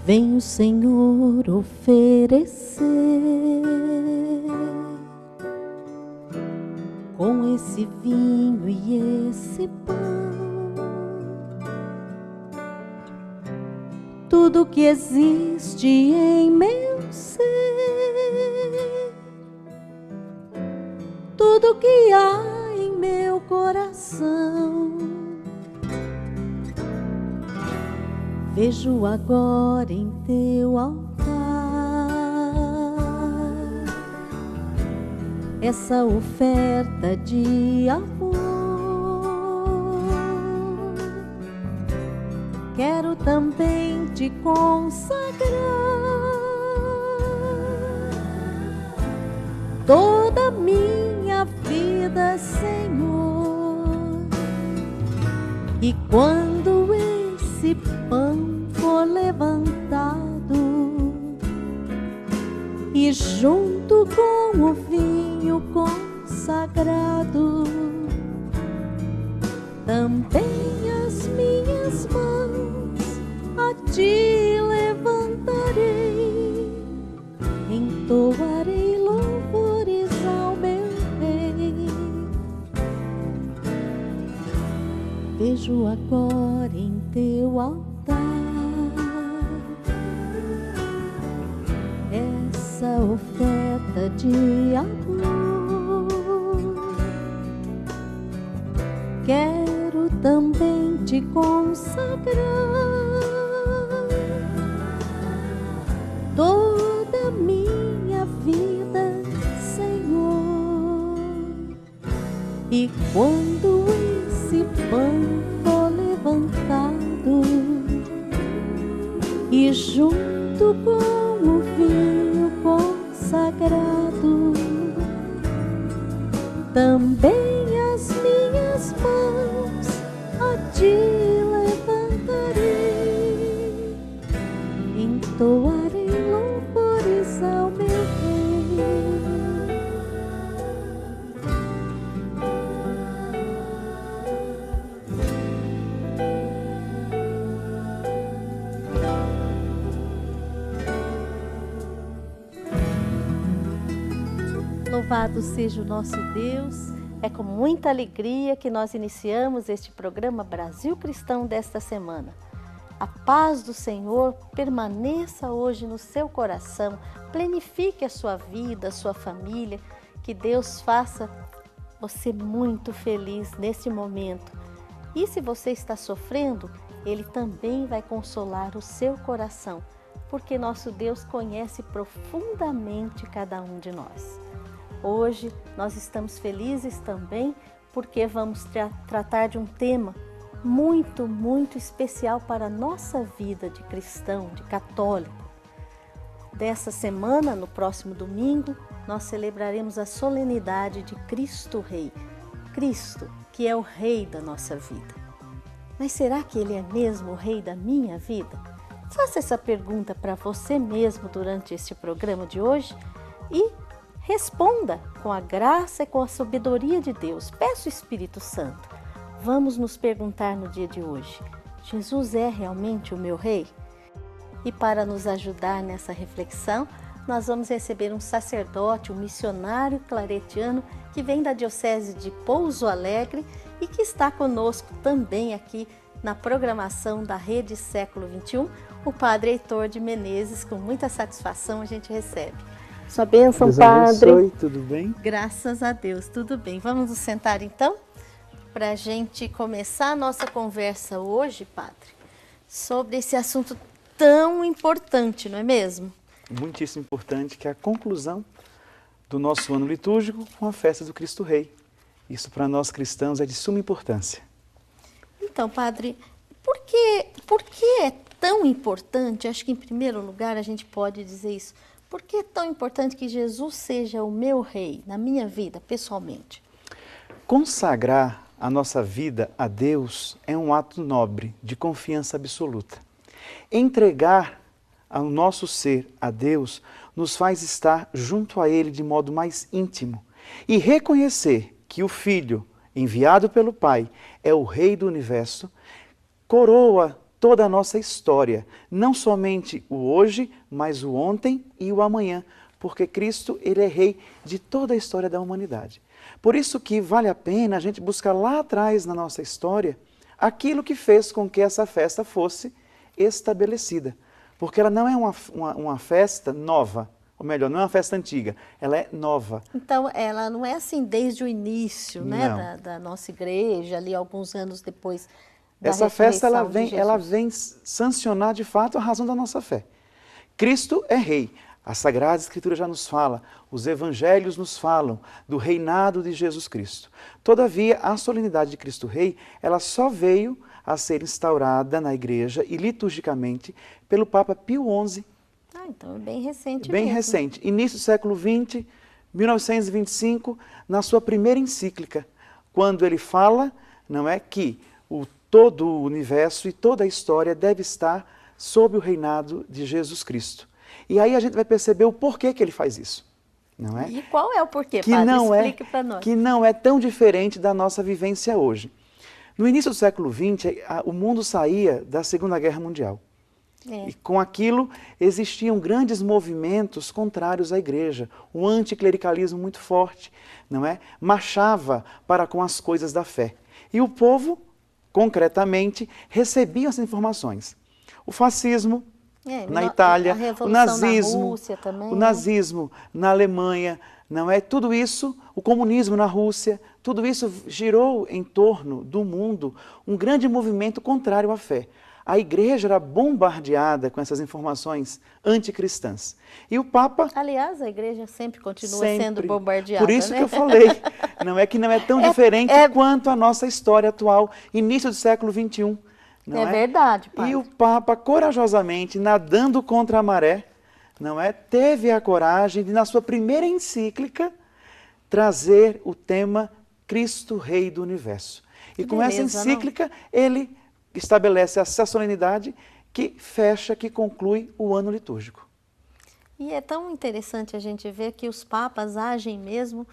vem o Senhor oferecer. Com esse vinho e esse pão, tudo que existe em meu ser, tudo que há em meu coração, vejo agora em teu altar. Essa oferta de amor, quero também te consagrar toda a minha vida, Senhor. E quando esse pão for levantado e junto com o vinho consagrado, também as minhas mãos a ti levantarei, entoarei louvores ao meu Rei. Vejo agora em teu altar essa oferta de amor, quero também te consagrar toda a minha vida, Senhor. E quando esse pão for levantado e junto com o vinho consagrado, também as minhas mãos a ti levantarei, entoarei louvores ao meu Rei. Louvado seja o nosso Deus. É com muita alegria que nós iniciamos este programa Brasil Cristão desta semana. A paz do Senhor permaneça hoje no seu coração, plenifique a sua vida, a sua família, que Deus faça você muito feliz nesse momento. E se você está sofrendo, Ele também vai consolar o seu coração, porque nosso Deus conhece profundamente cada um de nós. Hoje nós estamos felizes também porque vamos tratar de um tema muito especial para a nossa vida de cristão, de católico. Dessa semana, no próximo domingo, nós celebraremos a solenidade de Cristo Rei. Cristo, que é o Rei da nossa vida. Mas será que Ele é mesmo o Rei da minha vida? Faça essa pergunta para você mesmo durante este programa de hoje e responda com a graça e com a sabedoria de Deus. Peça o Espírito Santo. Vamos nos perguntar no dia de hoje: Jesus é realmente o meu Rei? E para nos ajudar nessa reflexão, nós vamos receber um sacerdote, um missionário claretiano que vem da Diocese de Pouso Alegre e que está conosco também aqui na programação da Rede Século XXI, o Padre Heitor de Menezes. Com muita satisfação a gente recebe. Sua bênção, Padre. Oi, tudo bem? Graças a Deus, tudo bem. Vamos nos sentar então, para a gente começar a nossa conversa hoje, Padre, sobre esse assunto tão importante, não é mesmo? Muitíssimo importante, que é a conclusão do nosso ano litúrgico com a festa do Cristo Rei. Isso para nós cristãos é de suma importância. Então, Padre, por que é tão importante? Acho que em primeiro lugar a gente pode dizer isso. Por que é tão importante que Jesus seja o meu Rei na minha vida, pessoalmente? Consagrar a nossa vida a Deus é um ato nobre, de confiança absoluta. Entregar o nosso ser a Deus nos faz estar junto a Ele de modo mais íntimo e reconhecer que o Filho, enviado pelo Pai, é o Rei do Universo, coroa toda a nossa história, não somente o hoje, mas o ontem e o amanhã, porque Cristo, ele é rei de toda a história da humanidade. Por isso que vale a pena a gente buscar lá atrás na nossa história aquilo que fez com que essa festa fosse estabelecida, porque ela não é uma festa nova, ou melhor, não é uma festa antiga, ela é nova. Então, ela não é assim desde o início, né, da nossa igreja, ali alguns anos depois da Essa festa ressurreição ela vem sancionar de fato a razão da nossa fé. Cristo é rei. A Sagrada Escritura já nos fala, os evangelhos nos falam do reinado de Jesus Cristo. Todavia, a solenidade de Cristo Rei, ela só veio a ser instaurada na igreja e liturgicamente pelo Papa Pio XI. Ah, então é bem recente Bem mesmo. recente, início do século XX, 1925, na sua primeira encíclica, quando ele fala, não é, que todo o universo e toda a história deve estar sob o reinado de Jesus Cristo. E aí a gente vai perceber o porquê que ele faz isso, não é? E qual é o porquê, Que padre? não Explique para nós. Que não é tão diferente da nossa vivência hoje. No início do século XX, o mundo saía da Segunda Guerra Mundial. E com aquilo existiam grandes movimentos contrários à igreja, um anticlericalismo muito forte, não é? Marchava para com as coisas da fé. E o povo, concretamente, recebia essas informações. O fascismo na Itália, o nazismo, na Rússia também, o nazismo na Alemanha, não é? Tudo isso, o comunismo na Rússia, tudo isso girou em torno do mundo um grande movimento contrário à fé. A igreja era bombardeada com essas informações anticristãs. E o Papa... Aliás, a igreja sempre continua sendo bombardeada, Por isso né? que eu falei, não é que não é tão diferente quanto a nossa história atual, início do século XXI. Não é verdade, padre. E o Papa, corajosamente, nadando contra a maré, não é, teve a coragem de, na sua primeira encíclica, trazer o tema Cristo Rei do Universo. E com essa encíclica, ele estabelece essa solenidade que fecha, que conclui o ano litúrgico. E é tão interessante a gente ver que os papas agem mesmo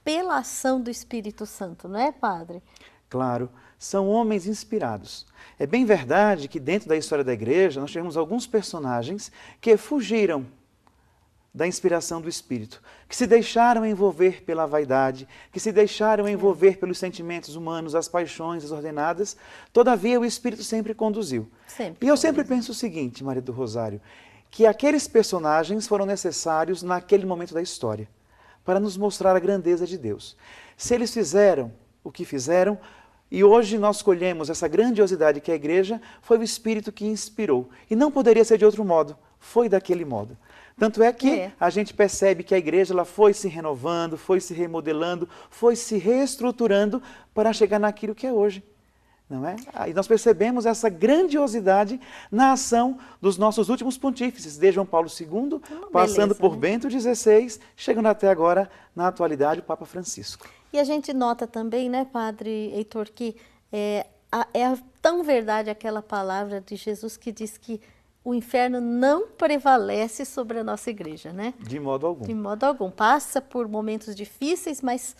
pela ação do Espírito Santo, não é, padre? Claro, são homens inspirados. É bem verdade que dentro da história da igreja nós tivemos alguns personagens que fugiram da inspiração do Espírito, que se deixaram envolver pela vaidade, que se deixaram envolver pelos sentimentos humanos, as paixões desordenadas, todavia o Espírito sempre conduziu. E eu sempre penso o seguinte, Maria do Rosário, que aqueles personagens foram necessários naquele momento da história, para nos mostrar a grandeza de Deus. Se eles fizeram o que fizeram, e hoje nós colhemos essa grandiosidade que é a igreja, foi o Espírito que inspirou. E não poderia ser de outro modo, foi daquele modo. Tanto é que a gente percebe que a igreja ela foi se renovando, foi se remodelando, foi se reestruturando para chegar naquilo que é hoje. Não é? E nós percebemos essa grandiosidade na ação dos nossos últimos pontífices, desde João Paulo II, passando por Bento XVI, chegando até agora, na atualidade, o Papa Francisco. E a gente nota também, né, padre Heitor, que é tão verdade aquela palavra de Jesus que diz que o inferno não prevalece sobre a nossa igreja, né? De modo algum. De modo algum. Passa por momentos difíceis, mas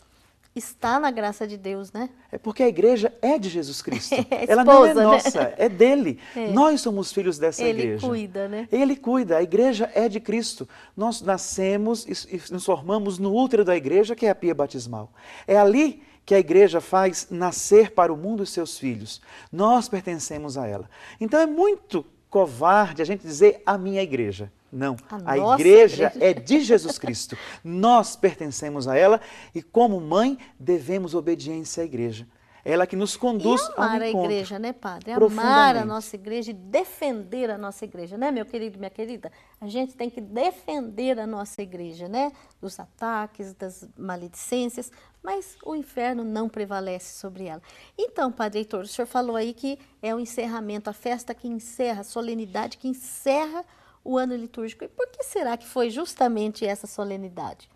está na graça de Deus, né? É porque a igreja é de Jesus Cristo. Ela não é nossa, né? É dele. Nós somos filhos dessa igreja. Ele cuida, né? Ele cuida, a igreja é de Cristo. Nós nascemos e nos formamos no útero da igreja, que é a pia batismal. É ali que a igreja faz nascer para o mundo os seus filhos. Nós pertencemos a ela. Então é muito covarde a gente dizer a minha igreja. Não, a igreja é de Jesus Cristo. Nós pertencemos a ela e, como mãe, devemos obediência à igreja. Ela que nos conduz ao encontro. Amar a igreja, né, padre? Amar a nossa igreja e defender a nossa igreja, né, meu querido e minha querida? A gente tem que defender a nossa igreja, né? Dos ataques, das maledicências, mas o inferno não prevalece sobre ela. Então, padre Heitor, o senhor falou aí que é o encerramento, a festa que encerra, a solenidade que encerra o ano litúrgico. E por que será que foi justamente essa solenidade?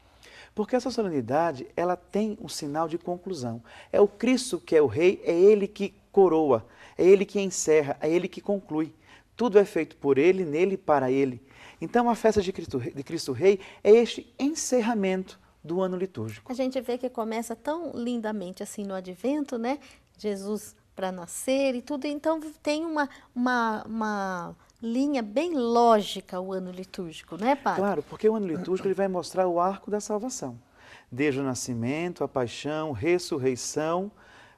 Porque essa solenidade, ela tem um sinal de conclusão. É o Cristo que é o Rei, é Ele que coroa, é Ele que encerra, é Ele que conclui. Tudo é feito por Ele, nele e para Ele. Então a festa de Cristo Rei é este encerramento do ano litúrgico. A gente vê que começa tão lindamente assim no Advento, né? Jesus para nascer e tudo. Então tem uma linha bem lógica o ano litúrgico, né, Padre? Claro, porque o ano litúrgico ele vai mostrar o arco da salvação. Desde o nascimento, a paixão, ressurreição,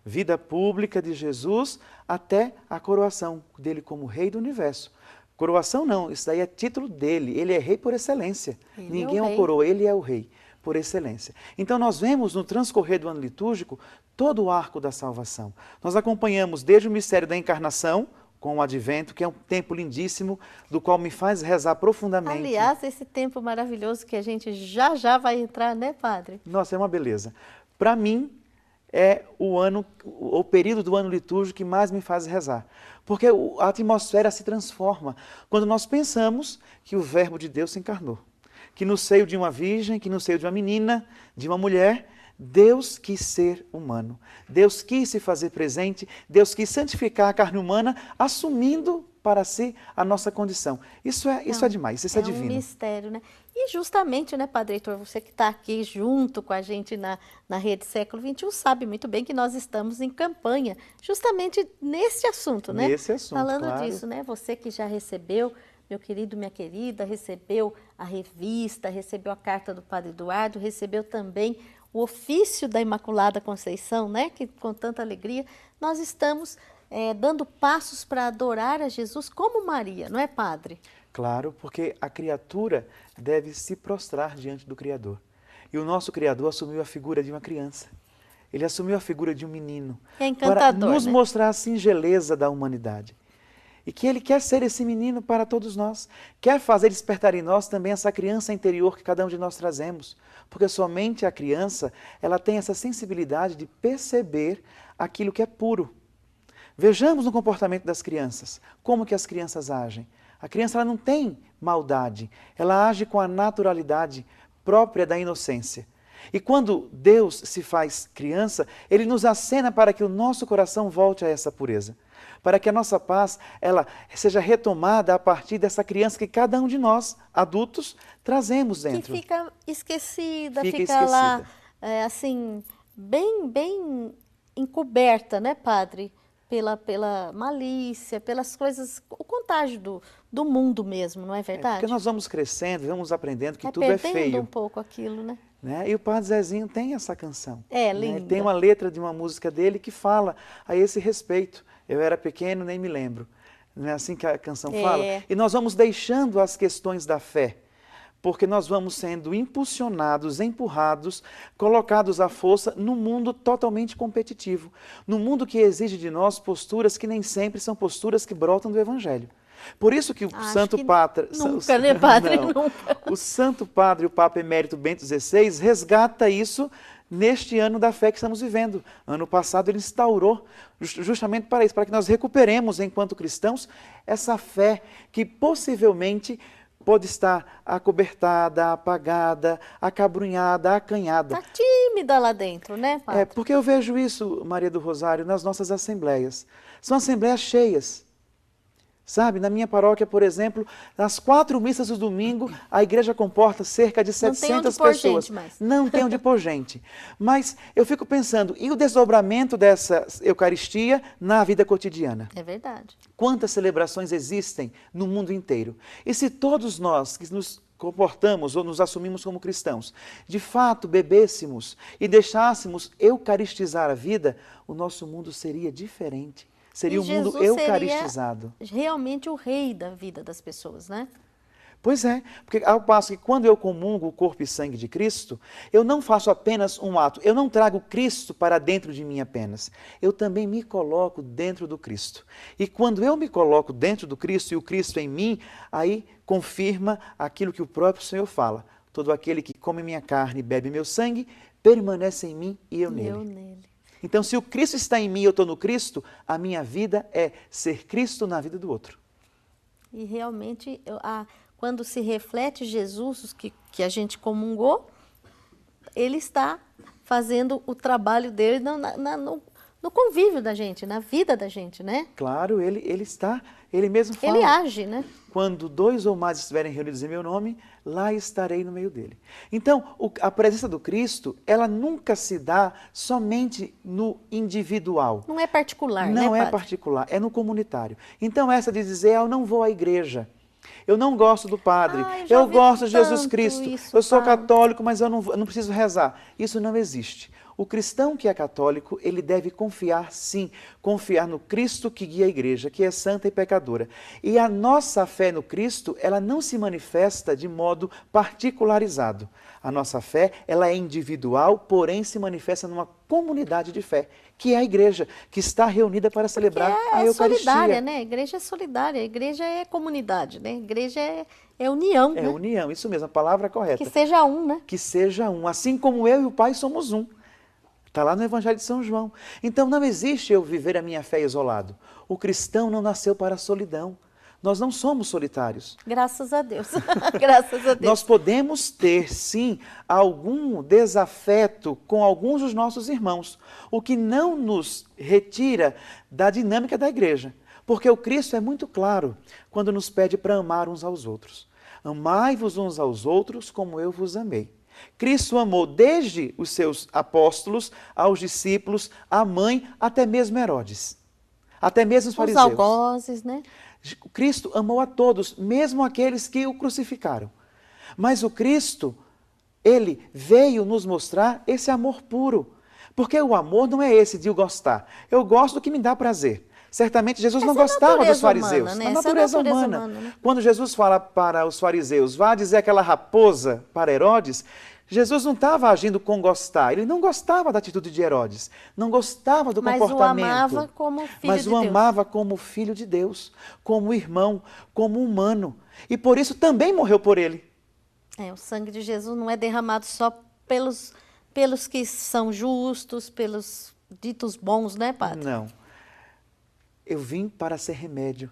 vida pública de Jesus, até a coroação dele como rei do universo. Coroação não, isso daí é título dele, ele é rei por excelência. Ninguém o coroa, ele é o rei por excelência. Então nós vemos no transcorrer do ano litúrgico todo o arco da salvação. Nós acompanhamos desde o mistério da encarnação, com o advento, que é um tempo lindíssimo, do qual me faz rezar profundamente. Aliás, esse tempo maravilhoso que a gente já vai entrar, né, Padre? Nossa, é uma beleza. Para mim, é o período do ano litúrgico que mais me faz rezar. Porque a atmosfera se transforma quando nós pensamos que o Verbo de Deus se encarnou. Que no seio de uma virgem, que no seio de uma menina, de uma mulher, Deus quis ser humano. Deus quis se fazer presente, Deus quis santificar a carne humana, assumindo para si a nossa condição. Isso é demais, isso é divino. É um mistério, né? E justamente, né, Padre Heitor, você que está aqui junto com a gente na Rede Século XXI, sabe muito bem que nós estamos em campanha, justamente nesse assunto, né? Nesse assunto, falando claro. disso, né? Você que já recebeu, meu querido, minha querida, recebeu a revista, recebeu a carta do Padre Eduardo, recebeu também o ofício da Imaculada Conceição, né? Que com tanta alegria nós estamos dando passos para adorar a Jesus como Maria, não é, Padre? Claro, porque a criatura deve se prostrar diante do Criador. E o nosso Criador assumiu a figura de uma criança. Ele assumiu a figura de um menino. É encantador, para nos né? mostrar a singeleza da humanidade. E que Ele quer ser esse menino para todos nós. Quer fazer despertar em nós também essa criança interior que cada um de nós trazemos. Porque somente a criança, ela tem essa sensibilidade de perceber aquilo que é puro. Vejamos no comportamento das crianças, como que as crianças agem. A criança ela não tem maldade, ela age com a naturalidade própria da inocência. E quando Deus se faz criança, Ele nos acena para que o nosso coração volte a essa pureza. Para que a nossa paz ela seja retomada a partir dessa criança que cada um de nós, adultos, trazemos dentro. Que fica esquecida, Fica fica lá, esquecida. assim, bem encoberta, né, Padre? Pela malícia, pelas coisas, o contágio do mundo mesmo, não é verdade? Porque nós vamos crescendo, vamos aprendendo que tudo é feio. Perdendo um pouco aquilo, né? E o Padre Zezinho tem essa canção. É, linda. Tem uma letra de uma música dele que fala a esse respeito. Eu era pequeno, nem me lembro. Não é assim que a canção fala? E nós vamos deixando as questões da fé, porque nós vamos sendo impulsionados, empurrados, colocados à força num mundo totalmente competitivo, num mundo que exige de nós posturas que nem sempre são posturas que brotam do Evangelho. Por isso que o Santo Padre... Nunca, né, Padre? Não, nunca. O Santo Padre, o Papa Emérito Bento XVI, resgata isso neste ano da fé que estamos vivendo. Ano passado ele instaurou justamente para isso, para que nós recuperemos, enquanto cristãos, essa fé que possivelmente pode estar acobertada, apagada, acabrunhada, acanhada. Está tímida lá dentro, né, Padre? Porque eu vejo isso, Maria do Rosário, nas nossas assembleias. São assembleias cheias. Sabe, na minha paróquia, por exemplo, nas 4 missas do domingo, a igreja comporta cerca de 700 pessoas. Não tem onde pôr gente. Mas eu fico pensando, e o desdobramento dessa Eucaristia na vida cotidiana? É verdade. Quantas celebrações existem no mundo inteiro? E se todos nós que nos comportamos ou nos assumimos como cristãos, de fato bebêssemos e deixássemos eucaristizar a vida, o nosso mundo seria diferente. Seria um mundo eucaristizado. Realmente o rei da vida das pessoas, né? Pois é, porque ao passo que quando eu comungo o corpo e sangue de Cristo, eu não faço apenas um ato, eu não trago Cristo para dentro de mim apenas, eu também me coloco dentro do Cristo. E quando eu me coloco dentro do Cristo e o Cristo em mim, aí confirma aquilo que o próprio Senhor fala. Todo aquele que come minha carne e bebe meu sangue, permanece em mim e eu nele. Então, se o Cristo está em mim e eu estou no Cristo, a minha vida é ser Cristo na vida do outro. E realmente, quando se reflete Jesus, que a gente comungou, ele está fazendo o trabalho dele no convívio da gente, na vida da gente, né? Claro, ele mesmo fala. Ele age, né? Quando 2 ou mais estiverem reunidos em meu nome, lá estarei no meio dele. Então, a presença do Cristo, ela nunca se dá somente no individual. Não é particular, né, Não é padre? particular, é no comunitário. Então, essa de dizer, eu não vou à igreja, eu não gosto do padre, eu gosto de Jesus Cristo, eu sou católico, mas eu não preciso rezar. Isso não existe. O cristão que é católico, ele deve confiar, sim, confiar no Cristo que guia a igreja, que é santa e pecadora. E a nossa fé no Cristo, ela não se manifesta de modo particularizado. A nossa fé, ela é individual, porém se manifesta numa comunidade de fé, que é a igreja, que está reunida para celebrar a Eucaristia. É solidária, né? A igreja é solidária, a igreja é comunidade, né? A igreja é união, É né? união, isso mesmo, a palavra é correta. Que seja um, né? Que seja um, assim como eu e o Pai somos um. Está lá no Evangelho de São João. Então não existe eu viver a minha fé isolado. O cristão não nasceu para a solidão. Nós não somos solitários. Graças a Deus. Graças a Deus. Nós podemos ter, sim, algum desafeto com alguns dos nossos irmãos, o que não nos retira da dinâmica da igreja. Porque o Cristo é muito claro quando nos pede para amar uns aos outros. Amai-vos uns aos outros como eu vos amei. Cristo amou desde os seus apóstolos, aos discípulos, a mãe, até mesmo Herodes. Até mesmo os fariseus. Os algozes, né? Cristo amou a todos, mesmo aqueles que o crucificaram. Mas o Cristo, ele veio nos mostrar esse amor puro. Porque o amor não é esse de eu gostar. Eu gosto do que me dá prazer. Certamente Jesus não gostava dos fariseus. Humana, né? A natureza humana. Né? Quando Jesus fala para os fariseus, vá dizer aquela raposa para Herodes, Jesus não estava agindo com gostar. Ele não gostava da atitude de Herodes. Não gostava do comportamento. Mas o amava como filho de Deus. Mas o amava como filho de Deus, como irmão, como humano. E por isso também morreu por ele. O sangue de Jesus não é derramado só pelos que são justos, pelos ditos bons, né, padre? Não. Eu vim para ser remédio.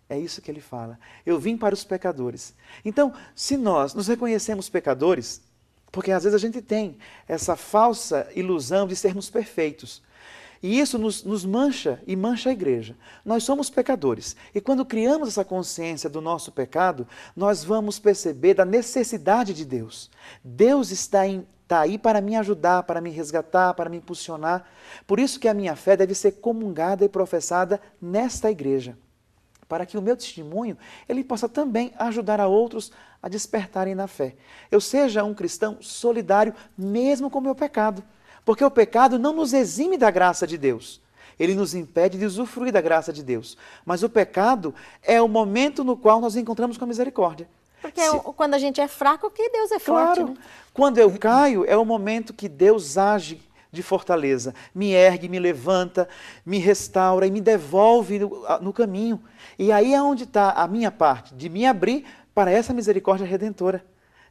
É isso que ele fala. Eu vim para os pecadores. Então, se nós nos reconhecemos pecadores, porque às vezes a gente tem essa falsa ilusão de sermos perfeitos. E isso nos mancha e mancha a igreja. Nós somos pecadores. E quando criamos essa consciência do nosso pecado, nós vamos perceber da necessidade de Deus. Deus está aí para me ajudar, para me resgatar, para me impulsionar. Por isso que a minha fé deve ser comungada e professada nesta igreja. Para que o meu testemunho, ele possa também ajudar a outros a despertarem na fé. Eu seja um cristão solidário mesmo com o meu pecado. Porque o pecado não nos exime da graça de Deus. Ele nos impede de usufruir da graça de Deus. Mas o pecado é o momento no qual nós encontramos com a misericórdia. Porque quando a gente é fraco, que Deus é forte, né? Quando eu caio, é o momento que Deus age de fortaleza. Me ergue, me levanta, me restaura e me devolve no caminho. E aí é onde está a minha parte, de me abrir para essa misericórdia redentora.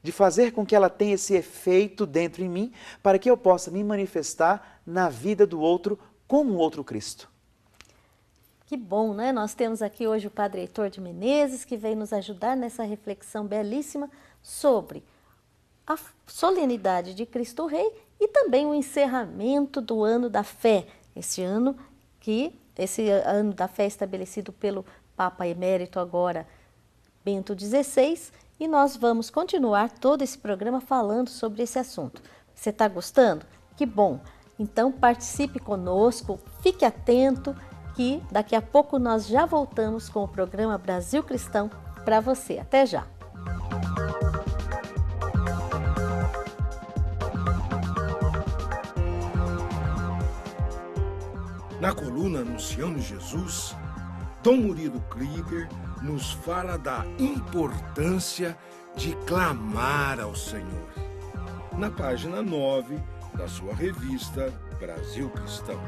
De fazer com que ela tenha esse efeito dentro em mim, para que eu possa me manifestar na vida do outro como um outro Cristo. Que bom, né? Nós temos aqui hoje o Padre Heitor de Menezes, que veio nos ajudar nessa reflexão belíssima sobre a solenidade de Cristo Rei e também o encerramento do Ano da Fé. Esse ano da Fé estabelecido pelo Papa Emérito agora, Bento XVI, e nós vamos continuar todo esse programa falando sobre esse assunto. Você está gostando? Que bom! Então participe conosco, fique atento que daqui a pouco nós já voltamos com o programa Brasil Cristão para você. Até já! Na coluna Anunciando Jesus, Dom Murilo Krieger nos fala da importância de clamar ao Senhor. Na página 9 da sua revista Brasil Cristão.